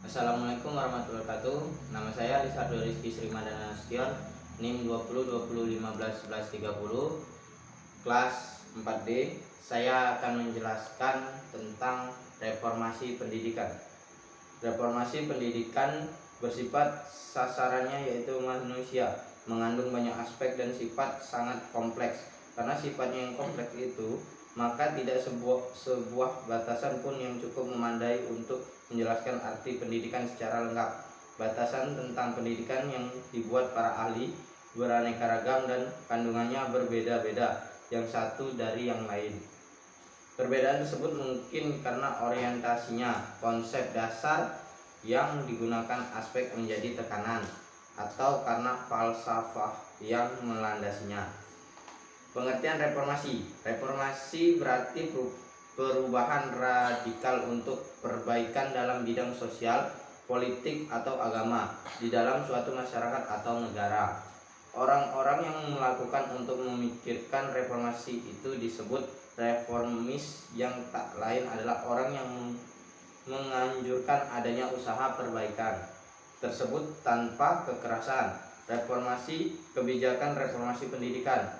Assalamualaikum warahmatullahi wabarakatuh. Nama saya Lisardo Rizky Srimadana Nasution, NIM 20 20 15 11 30, kelas 4D. Saya akan menjelaskan tentang reformasi pendidikan. Reformasi pendidikan bersifat sasarannya yaitu manusia, mengandung banyak aspek dan sifat sangat kompleks. Karena sifatnya yang kompleks itu, maka tidak sebuah batasan pun yang cukup memadai untuk menjelaskan arti pendidikan secara lengkap. Batasan tentang pendidikan yang dibuat para ahli beraneka ragam dan kandungannya berbeda-beda yang satu dari yang lain. Perbedaan tersebut mungkin karena orientasinya, konsep dasar yang digunakan aspek menjadi tekanan, atau karena falsafah yang melandasinya. Pengertian reformasi. Reformasi berarti perubahan radikal untuk perbaikan dalam bidang sosial, politik, atau agama di dalam suatu masyarakat atau negara. Orang-orang yang melakukan untuk memikirkan reformasi itu disebut reformis, yang tak lain adalah orang yang menganjurkan adanya usaha perbaikan tersebut tanpa kekerasan. Reformasi kebijakan. Reformasi pendidikan.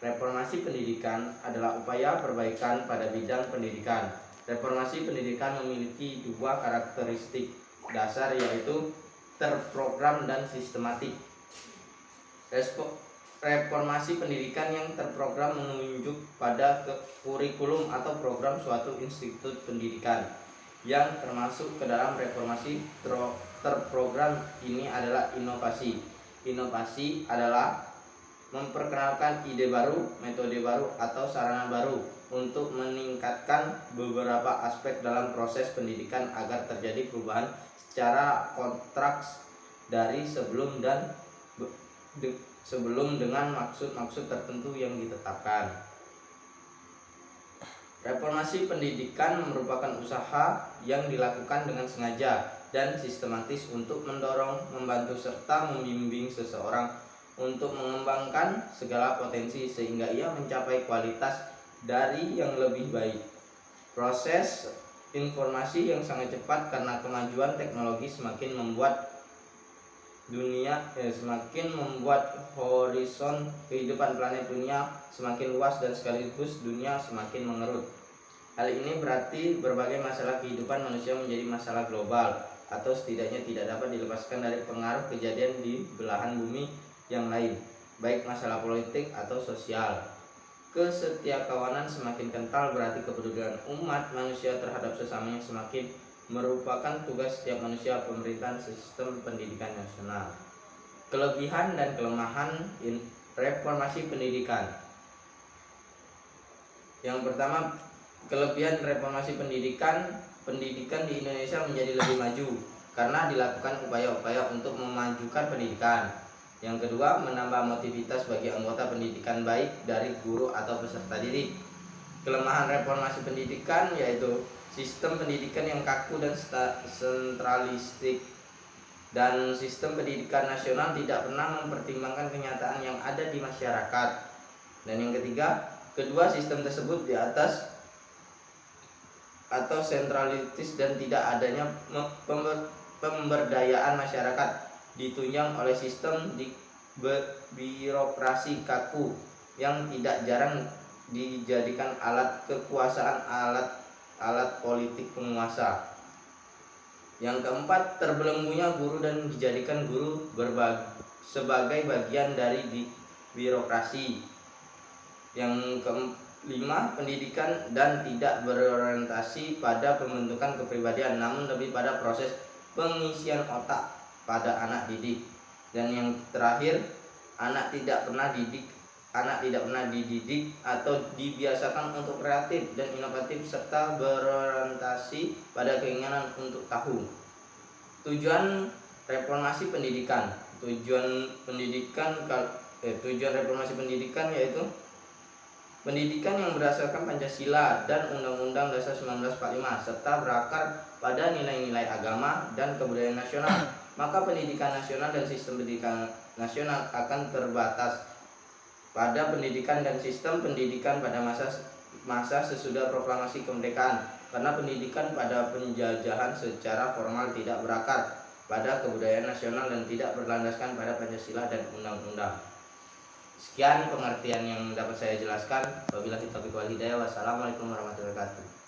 Reformasi pendidikan adalah upaya perbaikan pada bidang pendidikan. Reformasi pendidikan memiliki dua karakteristik dasar, yaitu terprogram dan sistematik. Reformasi pendidikan yang terprogram menunjuk pada kurikulum atau program suatu institut pendidikan. Yang termasuk ke dalam reformasi terprogram ini adalah inovasi. Inovasi adalah memperkenalkan ide baru, metode baru, atau sarana baru untuk meningkatkan beberapa aspek dalam proses pendidikan agar terjadi perubahan secara kontraks dari sebelum dengan maksud-maksud tertentu yang ditetapkan. Reformasi pendidikan merupakan usaha yang dilakukan dengan sengaja dan sistematis untuk mendorong, membantu, serta membimbing seseorang untuk mengembangkan segala potensi sehingga ia mencapai kualitas dari yang lebih baik. Proses informasi yang sangat cepat karena kemajuan teknologi semakin membuat horizon kehidupan planet dunia semakin luas dan sekaligus dunia semakin mengerut. Hal ini berarti berbagai masalah kehidupan manusia menjadi masalah global, atau setidaknya tidak dapat dilepaskan dari pengaruh kejadian di belahan bumi yang lain, baik masalah politik atau sosial. Kesetiakawanan semakin kental berarti kepedulian umat manusia terhadap sesamanya semakin merupakan tugas setiap manusia. Pemerintahan sistem pendidikan nasional. Kelebihan dan kelemahan reformasi pendidikan. Yang pertama, kelebihan reformasi pendidikan di Indonesia menjadi lebih maju karena dilakukan upaya-upaya untuk memajukan pendidikan. Yang kedua, menambah motivitas bagi anggota pendidikan baik dari guru atau peserta didik. Kelemahan reformasi pendidikan yaitu sistem pendidikan yang kaku dan sentralistik, dan sistem pendidikan nasional tidak pernah mempertimbangkan kenyataan yang ada di masyarakat. Dan yang ketiga, kedua sistem tersebut di atas atau sentralitis dan tidak adanya pemberdayaan masyarakat ditunjang oleh sistem birokrasi kaku yang tidak jarang dijadikan alat kekuasaan, alat politik penguasa. Yang keempat, terbelenggunya guru dan dijadikan guru sebagai bagian dari birokrasi. Yang kelima, pendidikan dan tidak berorientasi pada pembentukan kepribadian, namun lebih pada proses pengisian otak pada anak didik. Dan yang terakhir, anak tidak pernah dididik atau dibiasakan untuk kreatif dan inovatif serta berorientasi pada keinginan untuk tahu. Tujuan reformasi pendidikan. Tujuan reformasi pendidikan yaitu pendidikan yang berdasarkan Pancasila dan Undang-Undang Dasar 1945 serta berakar pada nilai-nilai agama dan kebudayaan nasional. Maka pendidikan nasional dan sistem pendidikan nasional akan terbatas pada pendidikan dan sistem pendidikan pada masa sesudah proklamasi kemerdekaan. karena pendidikan pada penjajahan secara formal tidak berakar pada kebudayaan nasional dan tidak berlandaskan pada Pancasila dan undang-undang. Sekian pengertian yang dapat saya jelaskan. Wabillahi taufiq wal hidayah. Wassalamualaikum warahmatullahi wabarakatuh.